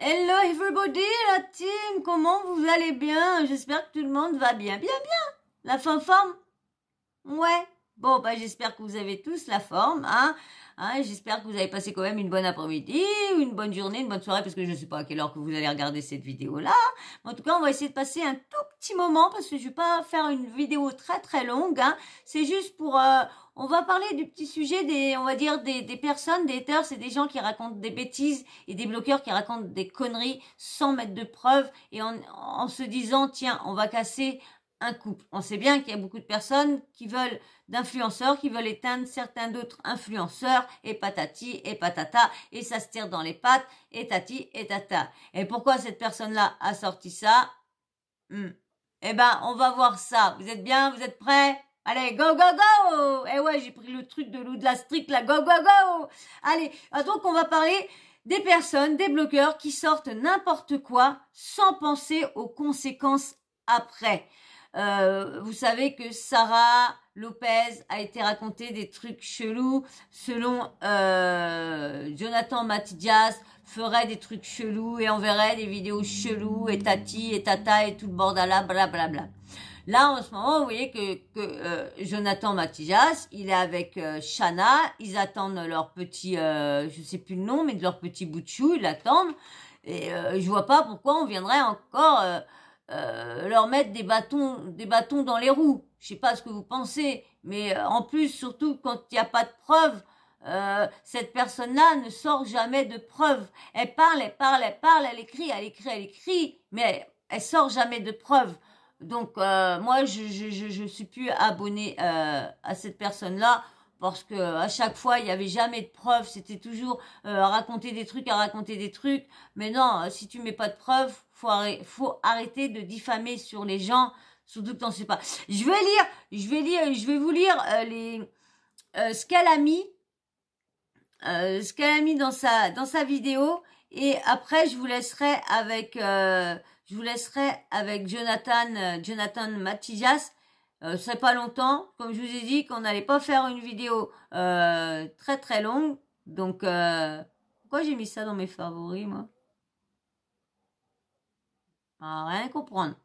Hello everybody, la team, comment vous allez bien? J'espère que tout le monde va bien. Bien. La forme? Ouais. Bon, bah j'espère que vous avez tous la forme, hein. J'espère que vous avez passé quand même une bonne après-midi, une bonne journée, une bonne soirée, parce que je ne sais pas à quelle heure que vous allez regarder cette vidéo-là. En tout cas, on va essayer de passer un tout petit moment, parce que je vais pas faire une vidéo très longue, hein. C'est juste pour... on va parler du petit sujet on va dire, des personnes, des haters, c'est des gens qui racontent des bêtises et des bloqueurs qui racontent des conneries sans mettre de preuves et en se disant, tiens, on va casser un couple. On sait bien qu'il y a beaucoup de personnes d'influenceurs qui veulent éteindre certains d'autres influenceurs et patati et patata et ça se tire dans les pattes et tati et tata. Et pourquoi cette personne-là a sorti ça? Eh ben, on va voir ça. Vous êtes bien? Vous êtes prêts? Allez, go, go, go! Eh ouais, j'ai pris le truc de la street, là, go, go, go! Allez, donc on va parler des personnes, des blogueurs qui sortent n'importe quoi sans penser aux conséquences après. Vous savez que Sarah Lopez a été raconté des trucs chelous selon Jonathan Mathias ferait des trucs chelous et enverrait des vidéos chelous et tati et tata et tout le bordala blablabla. Là, en ce moment, vous voyez que Jonathan Mathias, il est avec Shana, ils attendent leur petit, je sais plus le nom, mais de leur petit bout de chou, ils l'attendent. Et je vois pas pourquoi on viendrait encore leur mettre des bâtons dans les roues. Je sais pas ce que vous pensez, mais en plus, surtout quand il n'y a pas de preuves, cette personne-là ne sort jamais de preuves. Elle parle, elle écrit, mais elle sort jamais de preuves. Donc moi je suis plus abonnée à cette personne-là parce que à chaque fois il y avait jamais de preuves, c'était toujours à raconter des trucs. Mais non, si tu mets pas de preuves, faut arrêter de diffamer sur les gens, surtout que t'en sais pas. Je vais vous lire ce qu'elle a mis. Ce qu'elle a mis dans sa vidéo et après je vous laisserai avec Jonathan Mathias. Ce serait pas longtemps, comme je vous ai dit qu'on n'allait pas faire une vidéo très longue. Donc pourquoi j'ai mis ça dans mes favoris moi? Rien comprendre.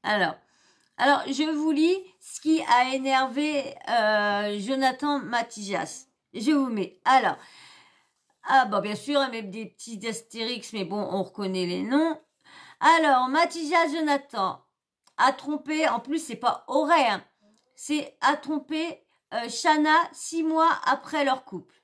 Alors je vous lis ce qui a énervé Jonathan Mathias. Je vous mets. Alors, bien sûr, elle met des petits astérix, mais bon, on reconnaît les noms. Alors, Mathias Jonathan a trompé, en plus, c'est pas aurait, hein, c'est a trompé Shana 6 mois après leur couple.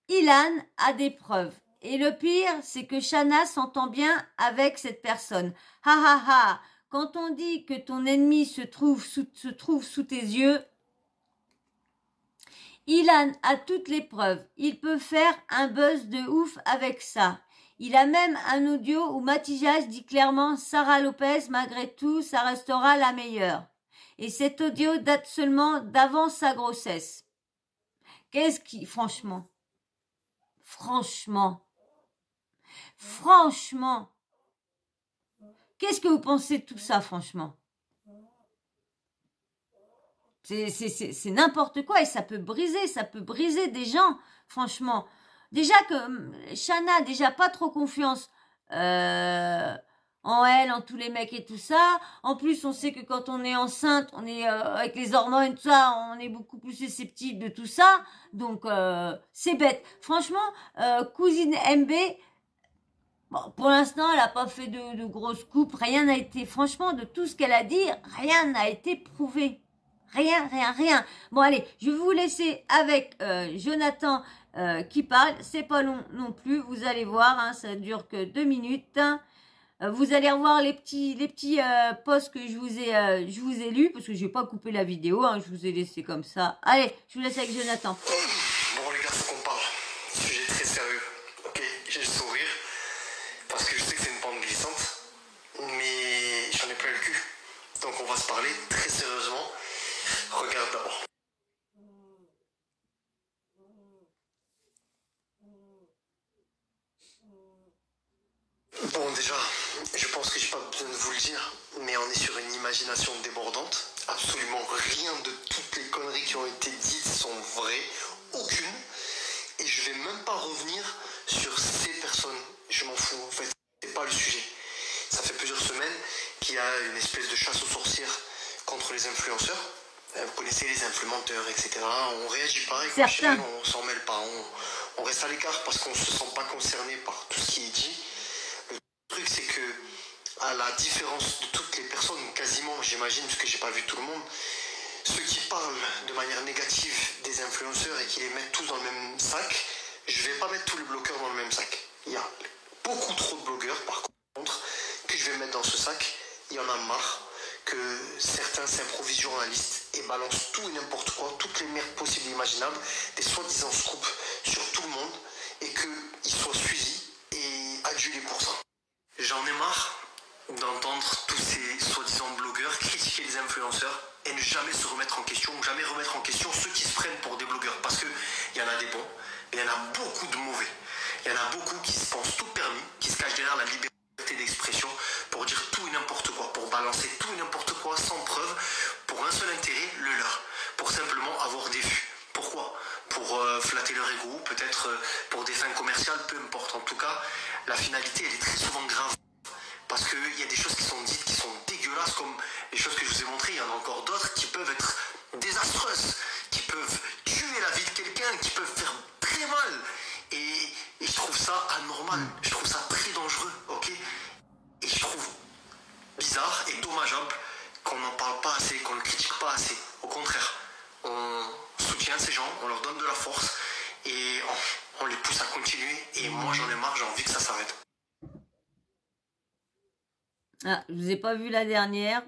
Ilan a des preuves. Et le pire, c'est que Shana s'entend bien avec cette personne. Ha. Quand on dit que ton ennemi se trouve sous tes yeux, Ilan a toutes les preuves. Il peut faire un buzz de ouf avec ça. Il a même un audio où Mathias dit clairement Sarah Lopez, malgré tout, ça restera la meilleure. Et cet audio date seulement d'avant sa grossesse. Qu'est-ce qui, franchement, qu'est-ce que vous pensez de tout ça, franchement? C'est n'importe quoi et ça peut briser des gens, franchement. Déjà que Shana, déjà pas trop confiance en elle, en tous les mecs et tout ça. En plus, on sait que quand on est enceinte, on est avec les hormones, tout ça, on est beaucoup plus susceptible de tout ça. Donc, c'est bête. Franchement, cousine MB, bon, pour l'instant, elle a pas fait de grosses coupes. Rien n'a été, franchement, de tout ce qu'elle a dit, rien n'a été prouvé. Rien. Bon, allez, je vais vous laisser avec Jonathan qui parle. C'est pas long non plus. Vous allez voir, hein, ça dure que 2 minutes. Vous allez revoir les petits posts que je vous ai lus parce que je vais pas couper la vidéo. Hein, je vous ai laissé comme ça. Allez, je vous laisse avec Jonathan. Bon les gars, faut qu'on parle. Sujet très sérieux. Ok, j'ai le sourire parce que je sais que c'est une pente glissante, mais j'en ai plein le cul. Donc on va se parler très sérieusement. Regarde d'abord. Bon déjà, je pense que j'ai pas besoin de vous le dire, mais on est sur une imagination débordante. Absolument rien de toutes les conneries qui ont été dites sont vraies, aucune. Et je vais même pas revenir sur ces personnes. espèce de chasse aux sorcières contre les influenceurs. Vous connaissez les influenceurs, etc. On réagit pas avec ma chaîne, on s'en mêle pas, on reste à l'écart parce qu'on se sent pas concerné par tout ce qui est dit. Le truc c'est que, à la différence de toutes les personnes, quasiment j'imagine, parce que j'ai pas vu tout le monde, ceux qui parlent de manière négative des influenceurs et qui les mettent tous dans le même sac, je vais pas mettre tous les blogueurs dans le même sac. Il y a beaucoup trop de blogueurs par contre que je vais mettre dans ce sac. Il y en a marre que certains s'improvisent journalistes et balancent tout et n'importe quoi, toutes les merdes possibles et imaginables, des soi-disant scoops sur tout le monde et qu'ils soient suivis et adulés pour ça. J'en ai marre d'entendre tous ces soi-disant blogueurs critiquer les influenceurs et ne jamais se remettre en question, ou jamais remettre en question ceux qui se prennent pour des blogueurs, parce qu'il y en a des bons, mais il y en a beaucoup de mauvais. Il y en a beaucoup qui se pensent tout permis, qui se cachent derrière la liberté d'expression pour dire tout et n'importe quoi, pour balancer tout et n'importe quoi sans preuve, pour un seul intérêt, le leur, pour simplement avoir des vues. Pourquoi? Pour flatter leur ego, peut-être pour des fins commerciales, peu importe. En tout cas, la finalité, elle est très souvent grave. Parce qu'il y a des choses qui sont dites, qui sont dégueulasses, comme les choses que je vous ai montrées. Il y en a encore d'autres qui peuvent être désastreuses, qui peuvent tuer la vie de quelqu'un, qui peuvent faire très mal. Et je trouve ça anormal, je trouve ça très dangereux, ok? Et je trouve bizarre et dommageable qu'on n'en parle pas assez, qu'on ne critique pas assez. Au contraire, on soutient ces gens, on leur donne de la force et on les pousse à continuer. Et moi j'en ai marre, j'ai envie que ça s'arrête. Ah, je vous ai pas vu la dernière.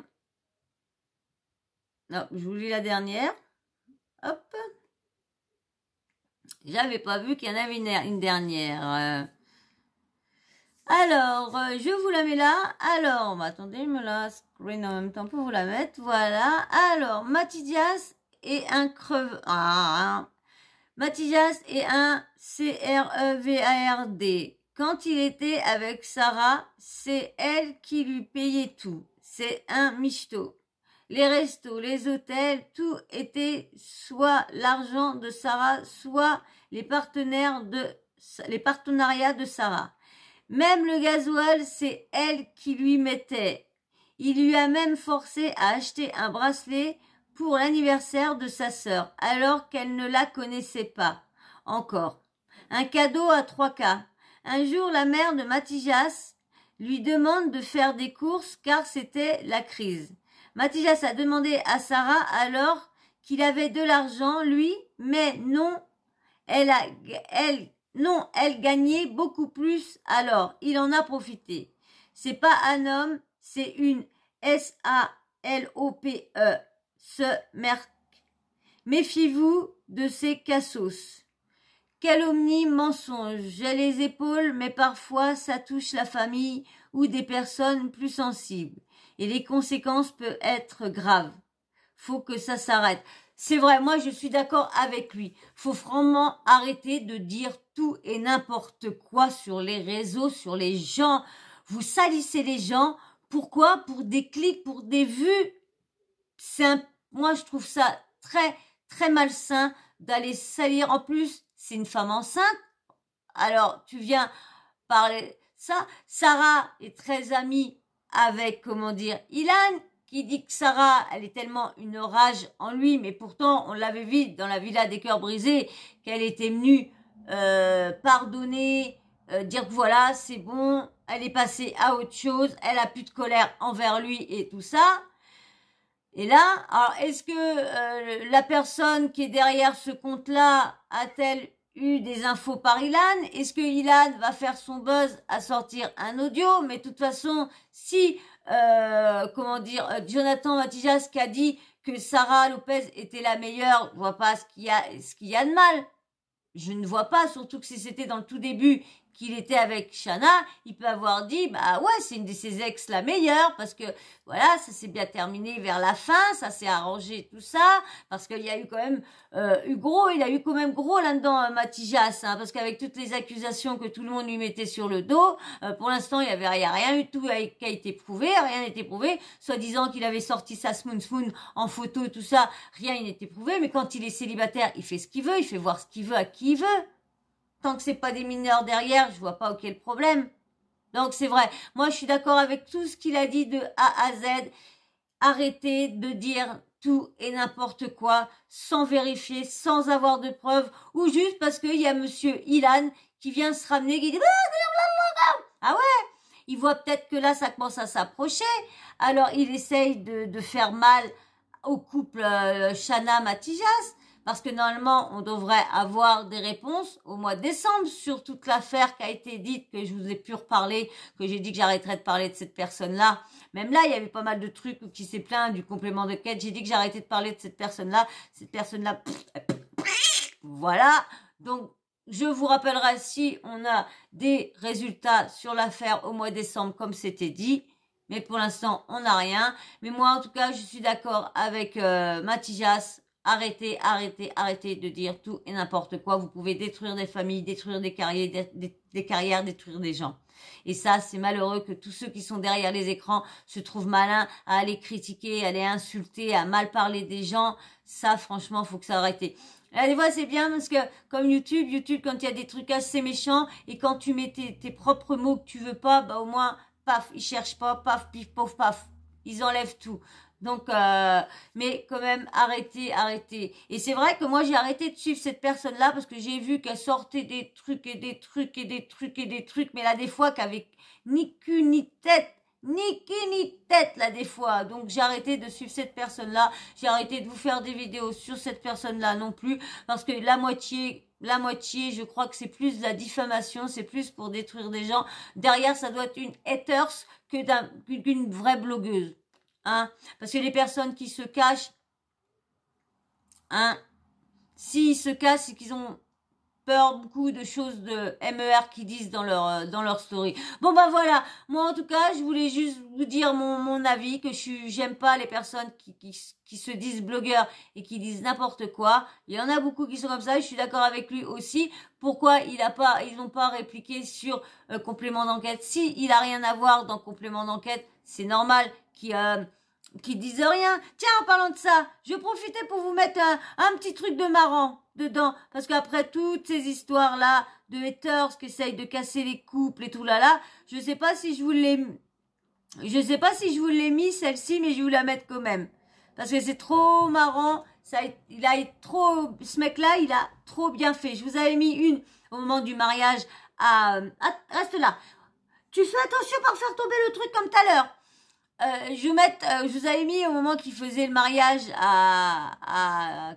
Non, je vous lis la dernière. Hop. J'avais pas vu qu'il y en avait une dernière. Alors, je vous la mets là. Alors, attendez, je me la screen en même temps pour vous la mettre. Voilà. Alors, Mathias et un creve... Mathias et un CREVARD. Quand il était avec Sarah, c'est elle qui lui payait tout. C'est un michto. Les restos, les hôtels, tout était soit l'argent de Sarah, soit les partenariats de Sarah. Même le gasoil, c'est elle qui lui mettait. Il lui a même forcé à acheter un bracelet pour l'anniversaire de sa sœur, alors qu'elle ne la connaissait pas encore. Un cadeau à 3K. Un jour, la mère de Mathias lui demande de faire des courses car c'était la crise. Mathias a demandé à Sarah alors qu'il avait de l'argent, lui, mais non, elle gagnait beaucoup plus, alors il en a profité. C'est pas un homme, c'est une SALOPE, ce merc. Méfiez-vous de ces cassos. Calomnie, mensonge, j'ai les épaules, mais parfois ça touche la famille ou des personnes plus sensibles. Et les conséquences peuvent être graves. Faut que ça s'arrête. C'est vrai, moi je suis d'accord avec lui. Faut vraiment arrêter de dire tout et n'importe quoi sur les réseaux, sur les gens. Vous salissez les gens. Pourquoi? Pour des clics, pour des vues. Moi je trouve ça très, très malsain d'aller salir. En plus, c'est une femme enceinte. Alors, tu viens parler ça. Sarah est très amie avec, Ilan, qui dit que Sarah, elle est tellement une rage en lui, mais pourtant, on l'avait vu dans la Villa des Cœurs Brisés, qu'elle était venue pardonner, dire que voilà, c'est bon, elle est passée à autre chose, elle a plus de colère envers lui et tout ça. Et là, alors est-ce que la personne qui est derrière ce compte-là a-t-elle eu des infos par Ilan? Est-ce que Ilan va faire son buzz à sortir un audio? Mais de toute façon, si, Jonathan Mathias qui a dit que Sarah Lopez était la meilleure, je vois pas ce qu'il y a de mal. Je ne vois pas, surtout que si c'était dans le tout début qu'il était avec Shanna, il peut avoir dit, bah ouais, c'est une de ses ex la meilleure, parce que voilà, ça s'est bien terminé vers la fin, ça s'est arrangé tout ça, parce qu'il y a eu quand même il a eu quand même gros là-dedans Mathias, hein, parce qu'avec toutes les accusations que tout le monde lui mettait sur le dos, pour l'instant, il y a rien eu tout qui a été prouvé, rien n'était prouvé, soi-disant qu'il avait sorti sa Spoon en photo et tout ça, rien n'était prouvé, mais quand il est célibataire, il fait ce qu'il veut, il fait voir ce qu'il veut à qui il veut. Tant que c'est pas des mineurs derrière, je vois pas où est le problème. Donc c'est vrai. Moi, je suis d'accord avec tout ce qu'il a dit de A à Z. Arrêtez de dire tout et n'importe quoi sans vérifier, sans avoir de preuves, ou juste parce qu'il y a monsieur Ilan qui vient se ramener, qui dit ah ouais, il voit peut-être que là ça commence à s'approcher, alors il essaye de faire mal au couple Shana-Matijas, parce que normalement, on devrait avoir des réponses au mois de décembre sur toute l'affaire qui a été dite, que je vous ai pu reparler, que j'ai dit que j'arrêterais de parler de cette personne-là. Même là, il y avait pas mal de trucs qui s'est plaint du complément de quête. J'ai dit que j'arrêtais de parler de cette personne-là. Cette personne-là, voilà. Donc, je vous rappellerai si on a des résultats sur l'affaire au mois de décembre, comme c'était dit. Mais pour l'instant, on n'a rien. Mais moi, en tout cas, je suis d'accord avec Matijas. Arrêtez de dire tout et n'importe quoi. Vous pouvez détruire des familles, détruire des carrières, détruire des gens. Et ça, c'est malheureux que tous ceux qui sont derrière les écrans se trouvent malins à aller critiquer, à aller insulter, à mal parler des gens. Ça, franchement, faut que ça arrête. Là, des fois, c'est bien parce que, comme YouTube, quand il y a des trucs assez méchants et quand tu mets tes propres mots que tu veux pas, bah, au moins, paf, ils cherchent pas, paf, pif, pof, paf. Ils enlèvent tout. Donc, mais quand même, arrêtez. Et c'est vrai que moi, j'ai arrêté de suivre cette personne-là parce que j'ai vu qu'elle sortait des trucs, mais là, des fois, qu'avec ni cul, ni tête, ni queue, ni tête, là, des fois. Donc, j'ai arrêté de suivre cette personne-là. J'ai arrêté de vous faire des vidéos sur cette personne-là non plus parce que la moitié, je crois que c'est plus de la diffamation, c'est plus pour détruire des gens. Derrière, ça doit être une haters qu'une vraie blogueuse. Hein, parce que les personnes qui se cachent, hein, s'ils se cachent, c'est qu'ils ont peur beaucoup de choses de MER qu'ils disent dans leur story. Bon ben voilà, moi en tout cas, je voulais juste vous dire mon avis, que j'aime pas les personnes qui se disent blogueurs et qui disent n'importe quoi. Il y en a beaucoup qui sont comme ça, je suis d'accord avec lui aussi. Pourquoi ils n'ont pas répliqué sur complément d'enquête? Si il a rien à voir dans complément d'enquête, c'est normal qui disent rien. Tiens, en parlant de ça, je profitais pour vous mettre un petit truc de marrant dedans, parce qu'après toutes ces histoires-là de haters qui essayent de casser les couples et tout là, je sais pas si je vous l'ai mis celle-ci, mais je vais vous la mettre quand même, parce que c'est trop marrant. Ce mec-là, il a trop bien fait. Je vous avais mis une au moment du mariage reste là. Tu fais attention par faire tomber le truc comme tout à l'heure. Je vous avais mis au moment qu'il faisait le mariage à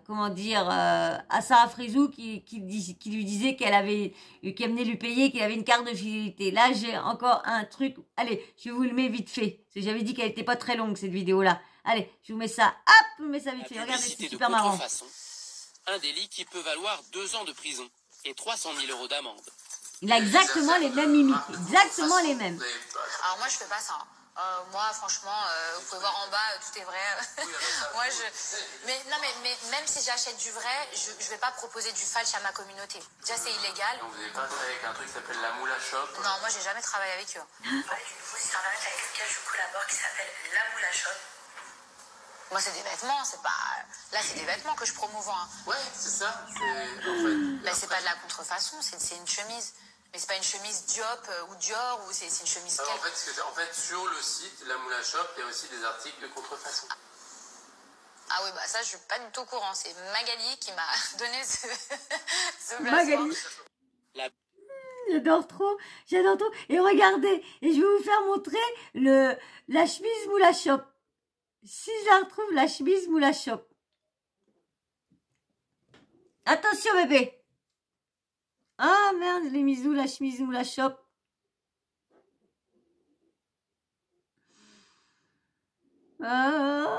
Sarah Frézou qui lui disait qu'elle venait lui payer, qu'il avait une carte de fidélité. Là, j'ai encore un truc. Allez, je vous le mets vite fait. Parce que j'avais dit qu'elle était pas très longue, cette vidéo-là. Allez, je vous mets ça. Hop, je vous mets ça vite fait. Regardez, c'est super marrant. Un délit qui peut valoir 2 ans de prison et 300 000 € d'amende. Il a exactement les mêmes mimiques. Exactement les mêmes. Alors moi, je fais pas ça. Moi, franchement, vous pouvez voir en bas, tout est vrai. Moi, mais même si j'achète du vrai, je vais pas proposer du falche à ma communauté. Déjà, c'est illégal. Donc, vous n'avez pas travaillé avec un truc qui s'appelle la Moula Shop? Non, moi, j'ai jamais travaillé avec eux. Avec une nouveau site internet avec lequel je collabore qui s'appelle La Moula Shop. Moi, c'est des vêtements, c'est pas. Là, c'est des vêtements que je promouvois. Hein. Ouais, c'est ça. Là, c'est pas de la contrefaçon, c'est une chemise. Mais c'est pas une chemise Diop ou Dior ou c'est une chemise. Alors, en fait, sur le site La Moula Shop, il y a aussi des articles de contrefaçon. Ah oui, bah ça, je suis pas du tout au courant. C'est Magali qui m'a donné ce placement. Magali. J'adore trop. Et regardez, et je vais vous faire montrer la chemise Moula Shop. Si je la retrouve, la chemise Moula Shop. Attention, bébé. Ah merde, les misous, la chemise Moula Shop. Non.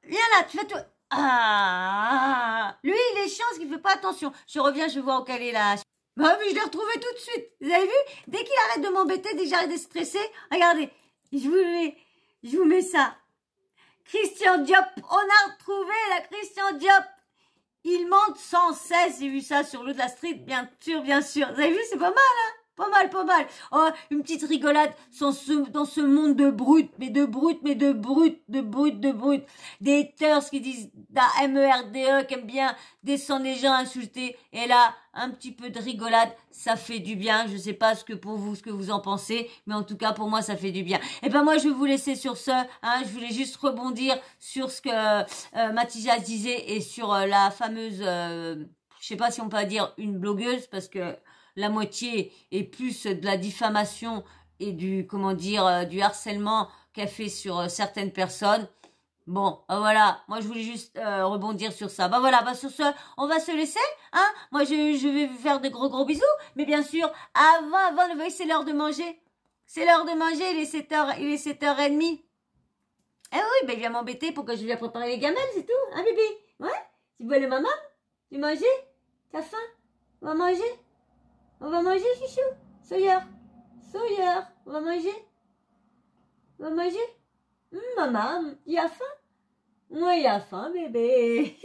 Viens là, tu fais tout. Ah, lui, il est chiant parce qu'il fait pas attention. Je reviens, je vois où qu'elle est là. Bah oui, je l'ai retrouvé tout de suite. Vous avez vu? Dès qu'il arrête de m'embêter, dès que j'arrête de stresser, regardez, je vous mets ça. Christian Diop, on a retrouvé la Christian Diop. Il monte sans cesse, j'ai vu ça sur l'eau de la street, bien sûr. Vous avez vu, c'est pas mal, hein? Pas mal, pas mal. Oh, une petite rigolade dans ce monde de brutes, mais de brutes, mais de brutes, de brutes, de brutes. Des haters qui disent MERDE, qui aiment bien descendre les gens, insulter. Et là, un petit peu de rigolade, ça fait du bien. Je sais pas ce que vous en pensez, mais en tout cas, pour moi, ça fait du bien. Et ben, moi, je vais vous laisser sur ce, hein. Je voulais juste rebondir sur ce que Matija disait et sur la fameuse, je sais pas si on peut dire une blogueuse, parce que la moitié est plus de la diffamation et du, comment dire, du harcèlement qu'elle fait sur certaines personnes. Bon, voilà, moi je voulais juste rebondir sur ça. Bah voilà, bah sur ce, on va se laisser, hein. Moi je vais vous faire de gros bisous, mais bien sûr, avant, vous voyez, c'est l'heure de manger. C'est l'heure de manger, il est 7h30. Eh oui, ben il vient m'embêter pour que je lui ai préparé les gamelles, c'est tout, hein bébé? Ouais? Tu veux le maman? Tu manges? T'as faim? On va manger? On va manger, chouchou? Sawyer, on va manger? On va manger? Maman, il a faim? Oui, il a faim, bébé.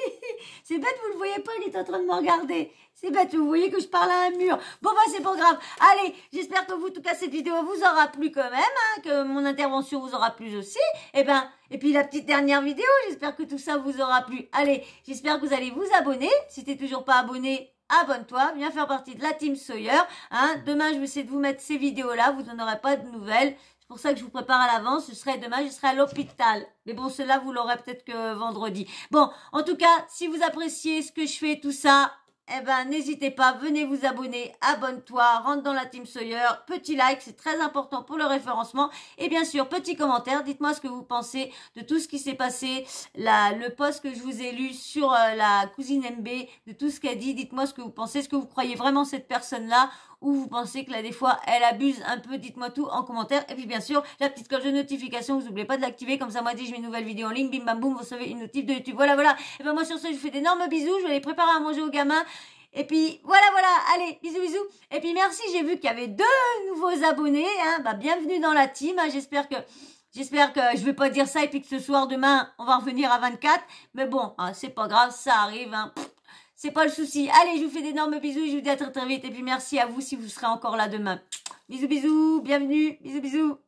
C'est bête, vous le voyez pas, il est en train de me regarder. C'est bête, vous voyez que je parle à un mur. Bon, bah, c'est pas grave. Allez, j'espère que vous, en tout cas, cette vidéo vous aura plu quand même, hein, que mon intervention vous aura plu aussi. Et puis la petite dernière vidéo, j'espère que tout ça vous aura plu. Allez, j'espère que vous allez vous abonner. Si t'es toujours pas abonné, abonne-toi, viens faire partie de la team Sawyer. Hein. Demain, je vais essayer de vous mettre ces vidéos-là, vous n'en aurez pas de nouvelles. C'est pour ça que je vous prépare à l'avance. Demain, je serai à l'hôpital. Mais bon, cela, vous l'aurez peut-être que vendredi. Bon, en tout cas, si vous appréciez ce que je fais, tout ça, eh ben, n'hésitez pas, venez vous abonner, abonne-toi, rentre dans la team Sawyer, petit like, c'est très important pour le référencement. Et bien sûr, petit commentaire, dites-moi ce que vous pensez de tout ce qui s'est passé, le post que je vous ai lu sur la cousine MB, de tout ce qu'elle dit. Dites-moi ce que vous pensez, est-ce que vous croyez vraiment cette personne-là, ou vous pensez que là, des fois, elle abuse un peu, dites-moi tout en commentaire. Et puis, bien sûr, la petite cloche de notification, vous n'oubliez pas de l'activer, comme ça, moi, dès que je mets une nouvelle vidéo en ligne, bim, bam, boum, vous recevez une notif de YouTube. Voilà, voilà. Et ben, moi, sur ce, je vous fais d'énormes bisous, je vais les préparer à manger aux gamins. Et puis, voilà, allez, bisous, bisous. Et puis, merci, j'ai vu qu'il y avait 2 nouveaux abonnés, hein. Bah, bienvenue dans la team, hein. J'espère que je vais pas dire ça et puis que ce soir, demain, on va revenir à 24. Mais bon, hein, c'est pas grave, ça arrive, hein. C'est pas le souci. Allez, je vous fais d'énormes bisous et je vous dis à très très vite. Et puis merci à vous si vous serez encore là demain. Bisous, bisous, bienvenue, bisous, bisous.